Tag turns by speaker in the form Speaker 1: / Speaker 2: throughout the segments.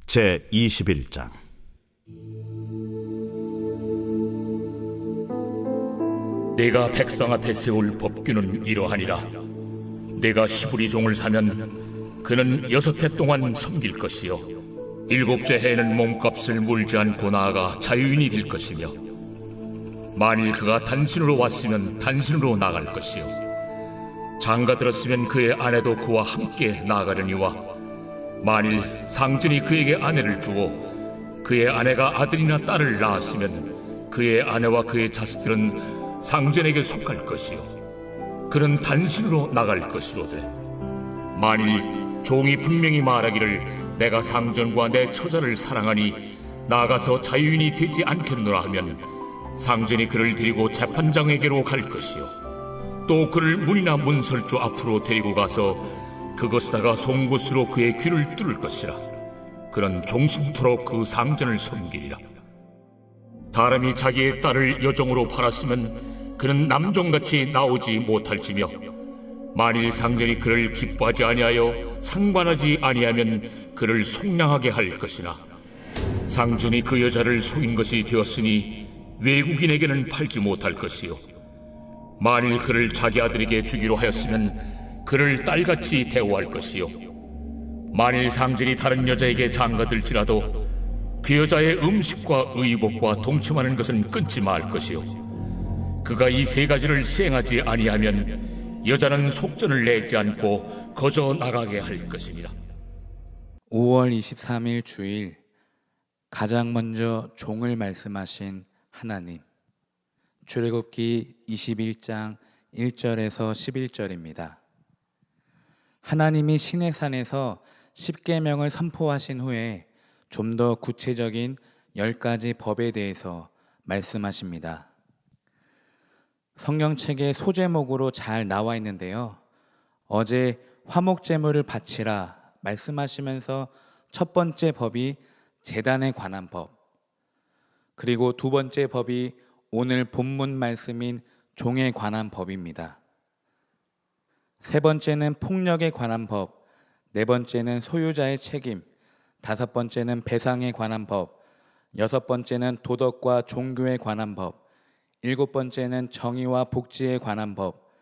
Speaker 1: 제 21장.
Speaker 2: 내가 백성 앞에 세울 법규는 이러하니라. 내가 히브리 종을 사면 그는 6해 동안 섬길 것이요 7째 해에는 몸값을 물지 않고 나아가 자유인이 될 것이며, 만일 그가 단신으로 왔으면 단신으로 나갈 것이요 장가 들었으면 그의 아내도 그와 함께 나가려니와, 만일 상전이 그에게 아내를 주고 그의 아내가 아들이나 딸을 낳았으면 그의 아내와 그의 자식들은 상전에게 속할 것이요 그는 단신으로 나갈 것이로되, 만일 종이 분명히 말하기를 내가 상전과 내 처자를 사랑하니 나가서 자유인이 되지 않겠노라 하면, 상전이 그를 데리고 재판장에게로 갈 것이요 또 그를 문이나 문설주 앞으로 데리고 가서 그것에다가 송곳으로 그의 귀를 뚫을 것이라. 그는 종신토록 그 상전을 섬기리라. 사람이 자기의 딸을 여종으로 팔았으면 그는 남종같이 나오지 못할지며, 만일 상전이 그를 기뻐하지 아니하여 상관하지 아니하면 그를 속량하게 할 것이나, 상전이 그 여자를 속인 것이 되었으니 외국인에게는 팔지 못할 것이요 만일 그를 자기 아들에게 주기로 하였으면 그를 딸같이 대우할 것이요 만일 상전이 다른 여자에게 장가들지라도 그 여자의 음식과 의복과 동침하는 것은 끊지 말 것이요 그가 이 3가지를 시행하지 아니하면 여자는 속전을 내지 않고 거저 나가게 할 것입니다.
Speaker 3: 5월 23일 주일, 가장 먼저 종을 말씀하신 하나님. 출애굽기 21장 1절에서 11절입니다. 하나님이 시내산에서 10계명을 선포하신 후에 좀 더 구체적인 10가지 법에 대해서 말씀하십니다. 성경책의 소제목으로 잘 나와 있는데요, 어제 화목제물을 바치라 말씀하시면서 첫 번째 법이 제단에 관한 법, 그리고 두 번째 법이 오늘 본문 말씀인 종에 관한 법입니다. 세 번째는 폭력에 관한 법, 네 번째는 소유자의 책임, 다섯 번째는 배상에 관한 법, 여섯 번째는 도덕과 종교에 관한 법, 일곱 번째는 정의와 복지에 관한 법,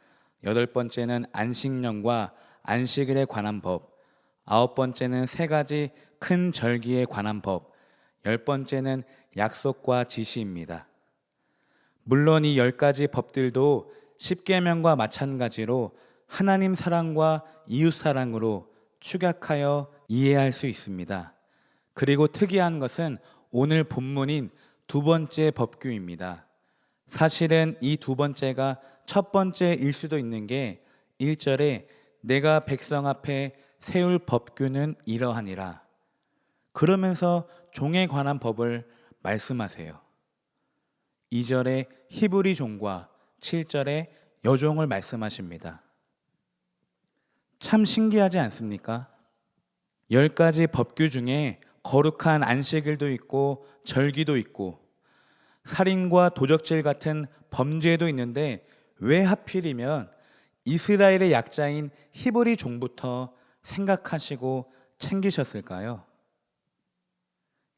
Speaker 3: 여덟 번째는 안식년과 안식일에 관한 법, 아홉 번째는 3가지 큰 절기에 관한 법, 10번째는 약속과 지시입니다. 물론 이 10가지 법들도 10계명과 마찬가지로 하나님 사랑과 이웃 사랑으로 축약하여 이해할 수 있습니다. 그리고 특이한 것은 오늘 본문인 두 번째 법규입니다. 사실은 이 두 번째가 첫 번째일 수도 있는 게 1절에 내가 백성 앞에 세울 법규는 이러하니라, 그러면서 종에 관한 법을 말씀하세요. 2절에 히브리 종과 7절에 여종을 말씀하십니다. 참 신기하지 않습니까? 10가지 법규 중에 거룩한 안식일도 있고 절기도 있고 살인과 도적질 같은 범죄도 있는데, 왜 하필이면 이스라엘의 약자인 히브리 종부터 생각하시고 챙기셨을까요?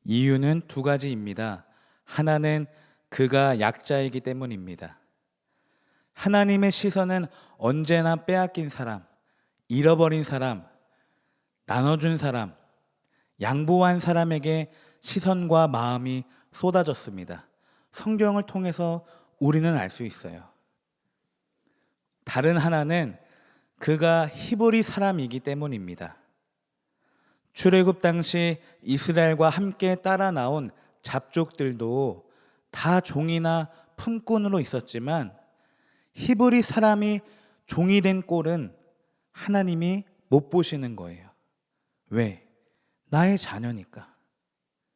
Speaker 3: 이유는 2가지입니다. 하나는 그가 약자이기 때문입니다. 하나님의 시선은 언제나 빼앗긴 사람, 잃어버린 사람, 나눠준 사람, 양보한 사람에게 시선과 마음이 쏟아졌습니다. 성경을 통해서 우리는 알 수 있어요. 다른 하나는 그가 히브리 사람이기 때문입니다. 출애굽 당시 이스라엘과 함께 따라 나온 잡족들도 다 종이나 품꾼으로 있었지만, 히브리 사람이 종이 된 꼴은 하나님이 못 보시는 거예요. 왜? 나의 자녀니까.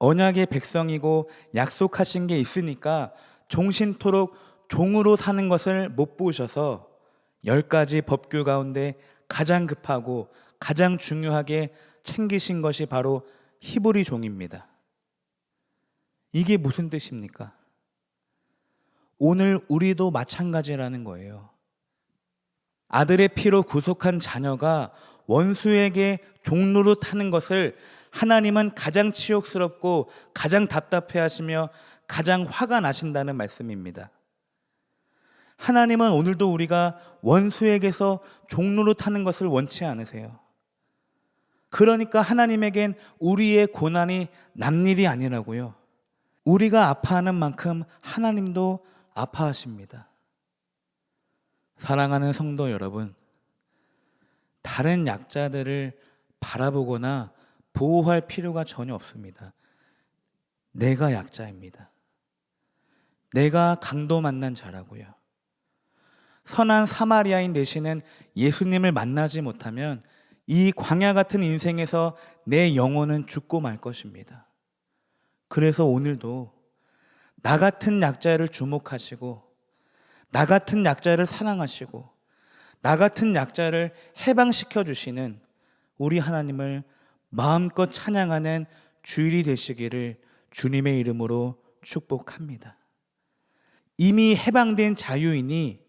Speaker 3: 언약의 백성이고 약속하신 게 있으니까 종신토록 종으로 사는 것을 못 보셔서 10가지 법규 가운데 가장 급하고 가장 중요하게 챙기신 것이 바로 히브리 종입니다. 이게 무슨 뜻입니까? 오늘 우리도 마찬가지라는 거예요. 아들의 피로 구속한 자녀가 원수에게 종로로 타는 것을 하나님은 가장 치욕스럽고 가장 답답해하시며 가장 화가 나신다는 말씀입니다. 하나님은 오늘도 우리가 원수에게서 종로로 타는 것을 원치 않으세요. 그러니까 하나님에겐 우리의 고난이 남일이 아니라고요. 우리가 아파하는 만큼 하나님도 아파하십니다. 사랑하는 성도 여러분, 다른 약자들을 바라보거나 보호할 필요가 전혀 없습니다. 내가 약자입니다. 내가 강도 만난 자라고요. 선한 사마리아인 되시는 예수님을 만나지 못하면 이 광야 같은 인생에서 내 영혼은 죽고 말 것입니다. 그래서 오늘도 나 같은 약자를 주목하시고, 나 같은 약자를 사랑하시고, 나 같은 약자를 해방시켜 주시는 우리 하나님을 마음껏 찬양하는 주일이 되시기를 주님의 이름으로 축복합니다. 이미 해방된 자유인이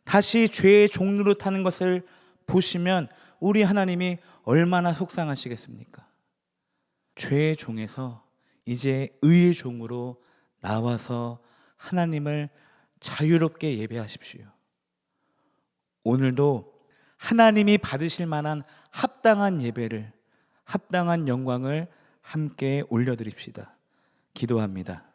Speaker 3: 다시 죄의 종로로 타는 것을 보시면 우리 하나님이 얼마나 속상하시겠습니까? 죄의 종에서 이제 의의 종으로 나와서 하나님을 자유롭게 예배하십시오. 오늘도 하나님이 받으실 만한 합당한 예배를, 합당한 영광을 함께 올려드립시다. 기도합니다.